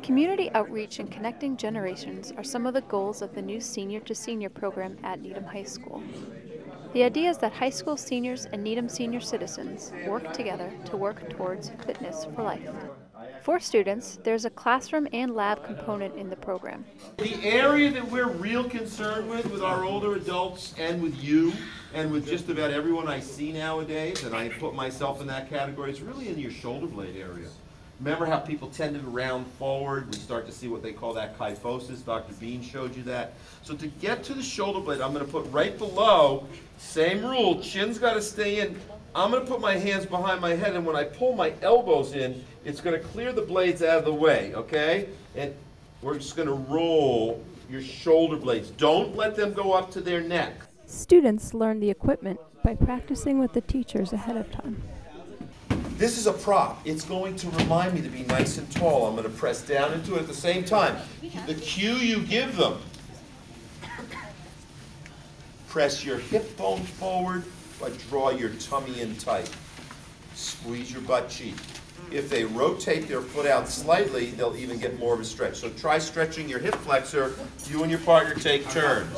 Community outreach and connecting generations are some of the goals of the new Senior to Senior program at Needham High School. The idea is that high school seniors and Needham senior citizens work together to work towards fitness for life. For students, there's a classroom and lab component in the program. The area that we're real concerned with our older adults and with you and with just about everyone I see nowadays, and I put myself in that category, is really in your shoulder blade area. Remember how people tend to round forward? We start to see what they call that kyphosis. Dr. Bean showed you that. So to get to the shoulder blade, I'm going to put right below, same rule, chin's got to stay in. I'm going to put my hands behind my head, and when I pull my elbows in, it's going to clear the blades out of the way, okay? And we're just going to roll your shoulder blades. Don't let them go up to their neck. Students learn the equipment by practicing with the teachers ahead of time. This is a prop. It's going to remind me to be nice and tall. I'm going to press down into it at the same time. The cue you give them. Press your hip bone forward, but draw your tummy in tight. Squeeze your butt cheek. If they rotate their foot out slightly, they'll even get more of a stretch. So try stretching your hip flexor. You and your partner take turns.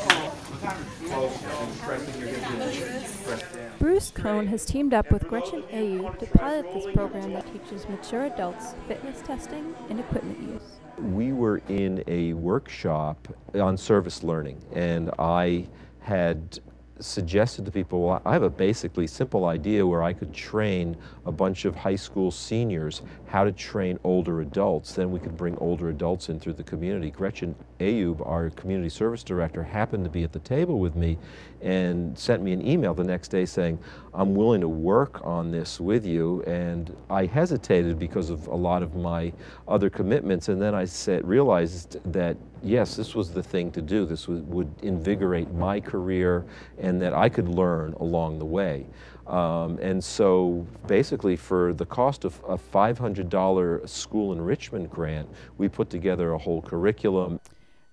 Bruce Cohn has teamed up with Gretchen Ayub to pilot this program that teaches mature adults fitness testing and equipment use. We were in a workshop on service learning, and I had suggested to people, well, I have a basically simple idea where I could train a bunch of high school seniors how to train older adults. Then we could bring older adults in through the community. Gretchen Ayub, our community service director, happened to be at the table with me and sent me an email the next day saying, I'm willing to work on this with you. And I hesitated because of a lot of my other commitments, and then I realized that yes, this was the thing to do. This would invigorate my career, and that I could learn along the way. And so basically for the cost of a $500 school enrichment grant, we put together a whole curriculum.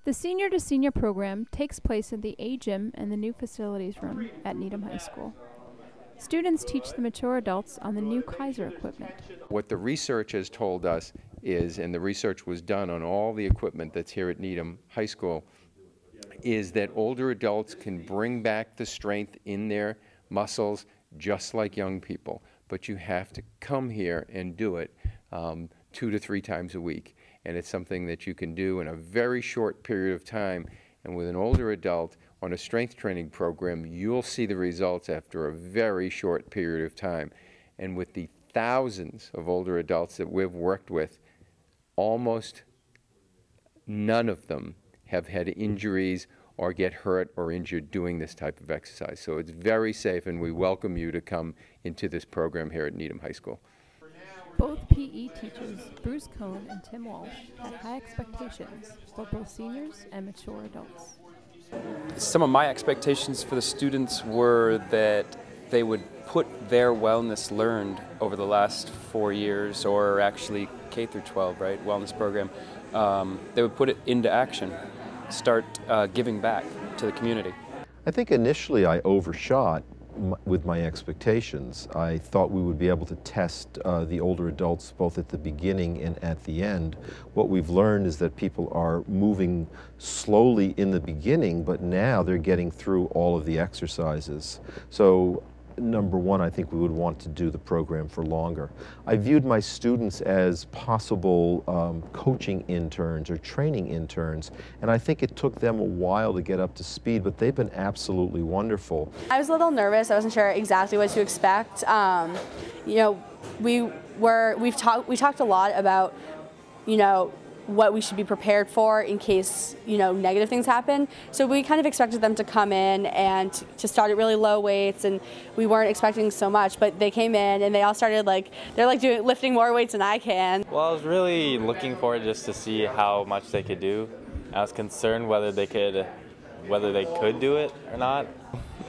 The Senior to Senior program takes place in the A Gym and the new facilities room at Needham High School. Students teach the mature adults on the new Kaiser equipment. What the research has told us is, and the research was done on all the equipment that's here at Needham High School, is that older adults can bring back the strength in their muscles just like young people, but you have to come here and do it 2 to 3 times a week. And it's something that you can do in a very short period of time. And with an older adult on a strength training program, you'll see the results after a very short period of time. And with the thousands of older adults that we've worked with, almost none of them have had injuries or get hurt or injured doing this type of exercise. So it's very safe, and we welcome you to come into this program here at Needham High School. Both PE teachers, Bruce Cohn and Tim Walsh, had high expectations for both seniors and mature adults. Some of my expectations for the students were that they would put their wellness learned over the last 4 years, or actually K through 12, right, wellness program, they would put it into action, start giving back to the community. I think initially I overshot with my expectations. I thought we would be able to test the older adults both at the beginning and at the end. What we've learned is that people are moving slowly in the beginning, but now they're getting through all of the exercises. So number one, I think we would want to do the program for longer. I viewed my students as possible coaching interns or training interns, and I think it took them a while to get up to speed, but they've been absolutely wonderful. I was a little nervous. I wasn't sure exactly what to expect. You know, we talked a lot about, you know, what we should be prepared for in case, you know, negative things happen. So we kind of expected them to come in and to start at really low weights, and we weren't expecting so much, but they came in and they all started they're lifting more weights than I can. Well, I was really looking forward just to see how much they could do. I was concerned whether they could do it or not.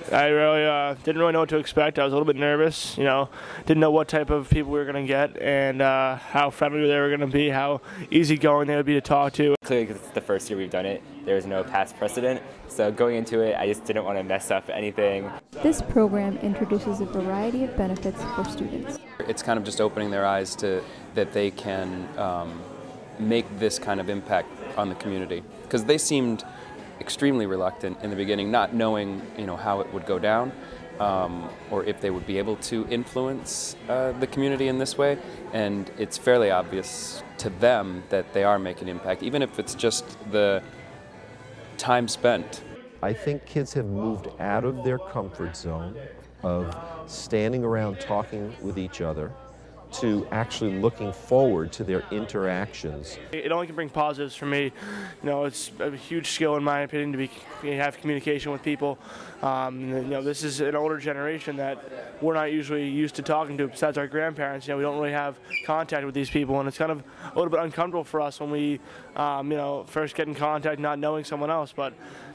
I really didn't really know what to expect. I was a little bit nervous, you know, didn't know what type of people we were going to get and how friendly they were going to be, how easygoing they would be to talk to. Clearly, because it's the first year we've done it, there was no past precedent, so going into it, I just didn't want to mess up anything. This program introduces a variety of benefits for students. It's kind of just opening their eyes to that they can make this kind of impact on the community? Because they seemed extremely reluctant in the beginning, not knowing, how it would go down, or if they would be able to influence the community in this way. And it's fairly obvious to them that they are making impact, even if it's just the time spent. I think kids have moved out of their comfort zone of standing around talking with each other to actually looking forward to their interactions. It only can bring positives for me. It's a huge skill in my opinion to have communication with people. This is an older generation that we're not usually used to talking to besides our grandparents. We don't really have contact with these people, and it's kind of a little bit uncomfortable for us when we first get in contact not knowing someone else, but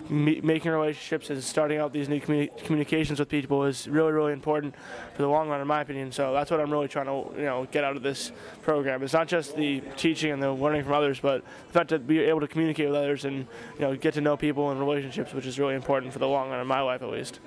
making relationships and starting out these new communications with people is really, really important for the long run in my opinion. So that's what I'm really trying to get out of this program. It's not just the teaching and the learning from others, but the fact to be able to communicate with others and get to know people and relationships, which is really important for the long run in my life at least.